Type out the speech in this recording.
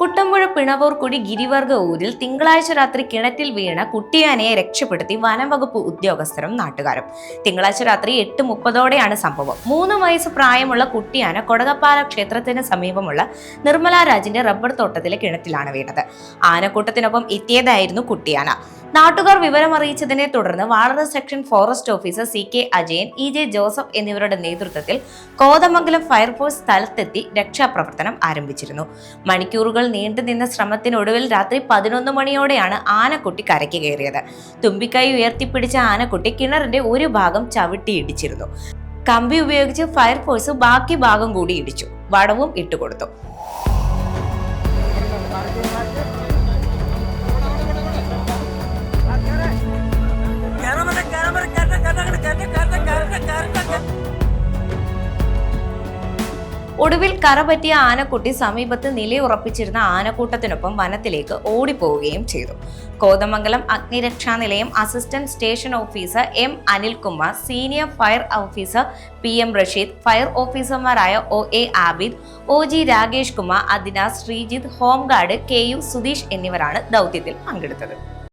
കുട്ടമ്പുഴ പിണവൂർക്കുടി ഗിരിവർഗ ഊരിൽ തിങ്കളാഴ്ച രാത്രി കിണറ്റിൽ വീണ കുട്ടിയാനയെ രക്ഷപ്പെടുത്തി വനംവകുപ്പ് ഉദ്യോഗസ്ഥരും നാട്ടുകാരും. തിങ്കളാഴ്ച രാത്രി 8:30ഓടെയാണ് സംഭവം. 3 വയസ്സ് പ്രായമുള്ള കുട്ടിയാന കൊടകപ്പാല ക്ഷേത്രത്തിന് സമീപമുള്ള നിർമ്മല രാജിന്റെ റബ്ബർ തോട്ടത്തിലെ കിണറ്റിലാണ് വീണത്. ആനക്കൂട്ടത്തിനൊപ്പം എത്തിയതായിരുന്നു കുട്ടിയാന. നാട്ടുകാർ വിവരമറിയിച്ചതിനെ തുടർന്ന് Valara section forest officer CK Ajayan, EJ Joseph എന്നിവരുടെ നേതൃത്വത്തിൽ കോതമംഗലം ഫയർഫോഴ്സ് സ്ഥലത്തെത്തി രക്ഷാപ്രവർത്തനം ആരംഭിച്ചിരുന്നു. മണിക്കൂറുകൾ നീണ്ടുനിന്ന ശ്രമത്തിനൊടുവിൽ രാത്രി 11 മണിയോടെയാണ് ആനക്കുട്ടി കരയ്ക്ക് കയറിയത്. തുമ്പിക്കൈ ഉയർത്തിപ്പിടിച്ച ആനക്കുട്ടി കിണറിന്റെ ഒരു ഭാഗം ചവിട്ടിയിടിച്ചിരുന്നു. കമ്പി ഉപയോഗിച്ച് ഫയർഫോഴ്സ് ബാക്കി ഭാഗം കൂടി ഇടിച്ചു. വടവും ഇട്ടുകൊടുത്തു. ഒടുവിൽ കരപറ്റിയ ആനക്കുട്ടി സമീപത്ത് നിലയുറപ്പിച്ചിരുന്ന ആനക്കൂട്ടത്തിനൊപ്പം വനത്തിലേക്ക് ഓടിപ്പോവുകയും ചെയ്തു. കോതമംഗലം അഗ്നിരക്ഷാ നിലയം assistant station officer M Anilkumar, senior fire officer PM Rasheed, fire ഓഫീസർമാരായ OA Abid, OG Rakesh Kumar, Adina, Sreejith, home guard KU Sudheesh എന്നിവരാണ് ദൗത്യത്തിൽ പങ്കെടുത്തത്.